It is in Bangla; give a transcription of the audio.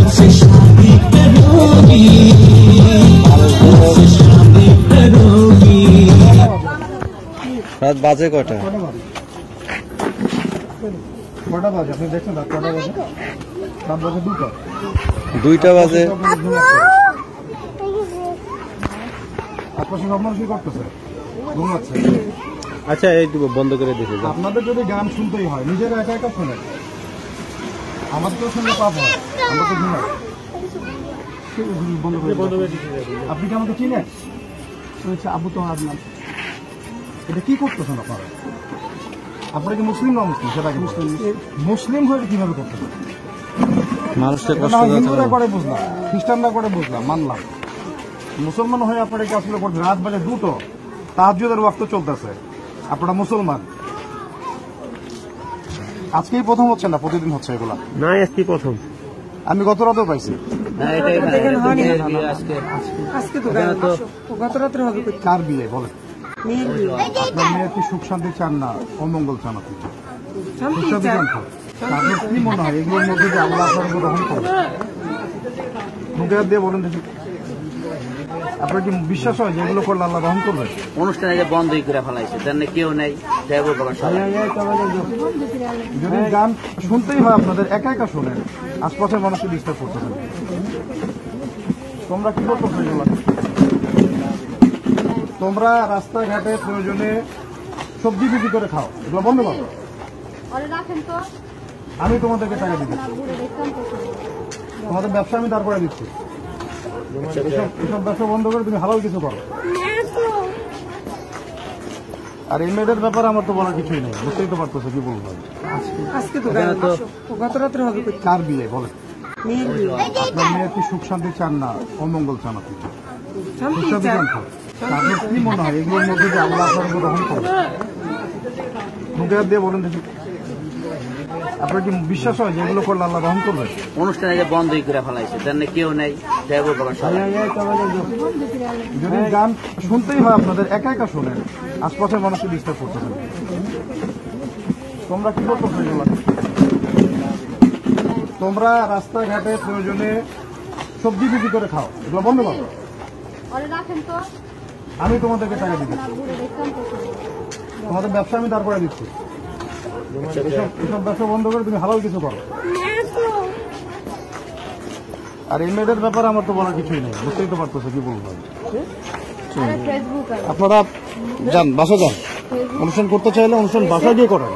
मुझसे शादी करोगी, मुझसे शादी करोगी। রাত বাজে কটা? কটা বাজে আপনি দেখছেন? রাত কটা বাজে? রাত বাজে 2টা বাজে। আপনার সঙ্গে আপনার কি করতেছে? ঘুমাচ্ছে। আচ্ছা এই বন্ধ করে দিতে। আপনাদের যদি গান শুনতেই হয় নিজেরা একা একা শোনেন, আমাদের তো শুনলে পাপ হয়, আমরা তো ঘুমাই। বন্ধ করে আপনি কি আমাকে চিনেন? শুনেছি আবু তো আপনার এটা কি করতেছেন আপনারা? আপনারা কি মুসলিম না মুসলিম? সেটা কি মুসলিম? মুসলিম হয়ে কিভাবে করতেছেন? মানুষের কষ্ট হিন্দুরা করে বুঝলাম, খ্রিস্টানরা করে বুঝলাম, মানলাম। মুসলমান হয়ে আপনারা কি আসলে করছেন? রাত বাজে 2টো, তাহাজ্জুদের ওয়াক্ত চলতেছে, আপনারা মুসলমান। আজকেই প্রথম হচ্ছে না প্রতিদিন হচ্ছে এগুলা? না আজকে প্রথম। আমি গত রাতেও পাইছি। কার বিয়ে বলেন? আপনার মেয়ের কি সুখ শান্তি চান না অমঙ্গল চান? আপনি সুখ শান্তি চান তো? আপনার কি মনে হয় এগুলোর মধ্যে যে আল্লাহ আপনার গ্রহণ করবে? মুখে হাত দিয়ে বলেন দেখি, আপনার কি বিশ্বাস হয় যে এগুলো করলে আল্লাহ গ্রহণ করবে? অনুষ্ঠানে যে বন্ধই করে ফেলাইছে, তার কেউ নেই। যদি গান শুনতেই হয় আপনাদের একা একা শোনেন, আশপাশের মানুষকে ডিস্টার্ব করতেছেন। তোমরা কি করতেছো এগুলো? তোমরা রাস্তাঘাটে প্রয়োজনে সবজি বিক্রি করে খাও, এগুলো বন্ধ করো। আমি তোমাদেরকে টাকা দিচ্ছি, তোমাদের ব্যবসা আমি তারপরে দিচ্ছি। এসব ব্যবসা বন্ধ করে তুমি হালাল কিছু করো। আর এই মেয়েদের ব্যাপারে আমার তো বলার কিছুই নেই, বুঝতেই তো পারতেছো কি বলবো। কার বিয়ে বলেন? আপনার মেয়ের কি সুখ শান্তি চান না অমঙ্গল চান? আপনি সুখ শান্তি চান তো? আপনার কি মনে হয় এগুলোর মধ্যে যে আল্লাহ আপনার গ্রহণ করবে? মুখে হাত দিয়ে বলেন দেখি, আপনার কি বিশ্বাস হয় যে এগুলো করলে আল্লাহ গ্রহণ করবে? অনুষ্ঠানে যে বন্ধই করে ফেলাইছে, তার কেউ নেই। যদি গান শুনতেই হয় আপনাদের একা একা শোনেন, আশপাশের মানুষকে ডিস্টার্ব করতেছেন। তোমরা কি করতেছো এগুলো? তোমরা রাস্তাঘাটে প্রয়োজনে সবজি বিক্রি করে খাও, এগুলো বন্ধ করো। আমি তোমাদেরকে টাকা দিচ্ছি, তোমাদের ব্যবসা আমি তারপরে দিচ্ছি। এসব ব্যবসা বন্ধ করে তুমি হালাল কিছু করো। আর এই মেয়েদের ব্যাপারে আমার তো বলার কিছুই নেই, বুঝতেই তো পারতেছো কি বলবো। আপনারা যান, বাসা যান। অনুষ্ঠান করতে চাইলে অনুষ্ঠান বাসায় গিয়ে করেন।